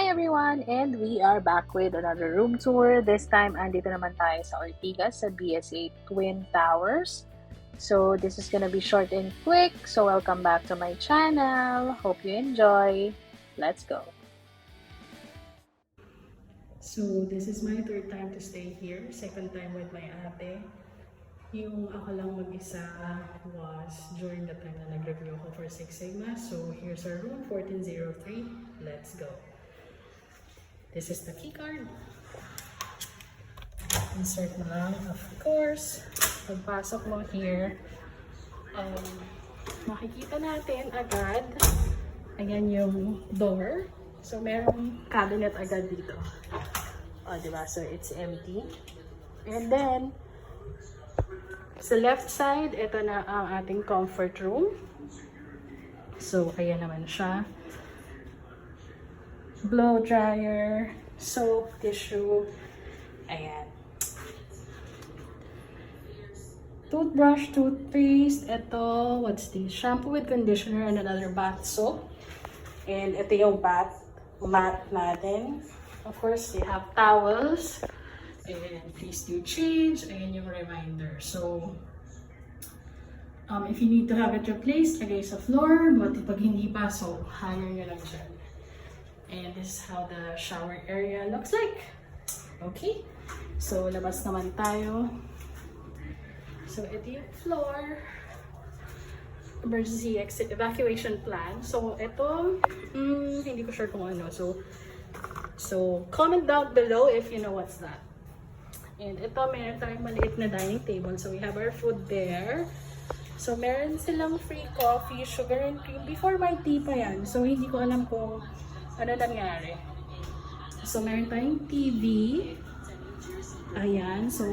everyone! And we are back with another room tour. This time, andito naman tayo sa Ortigas sa BSA Twin Towers. So, this is gonna be short and quick. So, welcome back to my channel. Hope you enjoy. Let's go! So, this is my third time to stay here. Second time with my ate. Yung ako lang mag-isa was during the time na nag-review ako for Six Sigma. So, here's our room, 1403. Let's go. This is the key card. Insert mo lang, of course. Pagpasok mo here, makikita natin agad, ayan yung door. So, merong cabinet agad dito. O, diba? So, it's empty. And then, sa left side, ito na ang ating comfort room. So, ayan naman siya. Blow dryer, soap, tissue, ayan. Toothbrush, toothpaste, ito, what's this? Shampoo with conditioner and another bath soap. And ito yung bath mat natin. Of course, they have towels. And please do change. Ayan yung reminder. So, if you need to have it replaced, lagay sa floor. But pag hindi pa, so hanger nyo lang dyan. And this is how the shower area looks like. Okay. So, labas naman tayo. So, ito yung floor. Emergency exit evacuation plan. So, ito, hindi ko sure kung ano. So, comment down below if you know what's that. And ito, meron tayong maliit na dining table. So, we have our food there. So, meron silang free coffee, sugar and cream. Before my tea pa yan. So, hindi ko alam kung ano nangyari. So, meron tayong TV. Ayan. So,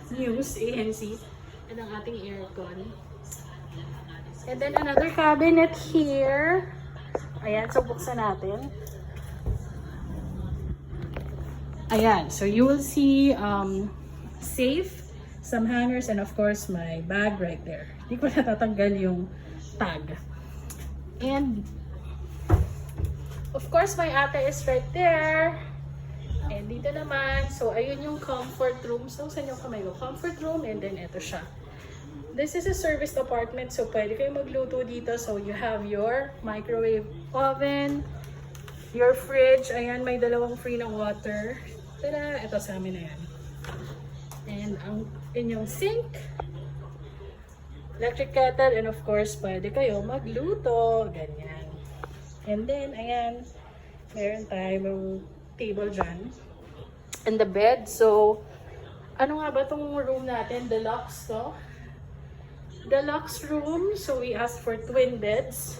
news, ANC. And ang ating aircon. And then, another cabinet here. Ayan. So, buksan natin. Ayan. So, you will see safe, some hangers, and of course, my bag right there. Hindi ko natatanggal yung tag. And, of course, my ate is right there. And dito naman, so ayun yung comfort room. So, saan yung kamay ko? Comfort room, and then ito siya. This is a serviced apartment, so pwede kayo magluto dito. So, you have your microwave oven, your fridge. Ayan, may dalawang free na water. Tada! Ito sa amin na yan. And ang inyong sink, electric kettle, and of course, pwede kayo magluto. Ganyan. And then, ayan, meron tayong table dyan. And the bed. So, ano nga ba itong room natin? Deluxe to. Deluxe room. So, we asked for twin beds.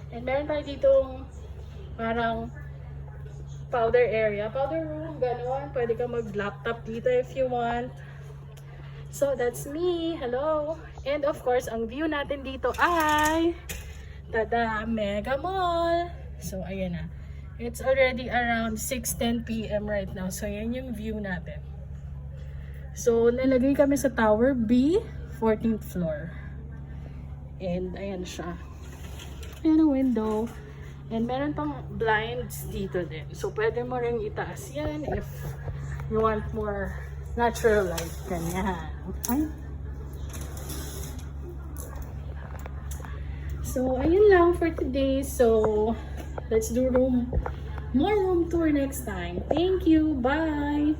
And meron tayo ditong parang powder area. Powder room, gano'n. Pwede ka mag-laptop dito if you want. So, that's me. Hello. And of course, ang view natin dito ay tada, Mega Mall. So, ayan na. It's already around 6:10 p.m. right now. So, yan yung view natin. So, nalagay kami sa Tower B, 14th floor. And, ayan siya. Ayan ang window. And, meron pang blinds dito din. So, pwede mo rin itaas yan if you want more natural light. Ganyan. Okay? So, ayun lang for today. So, let's do more room tour next time. Thank you. Bye!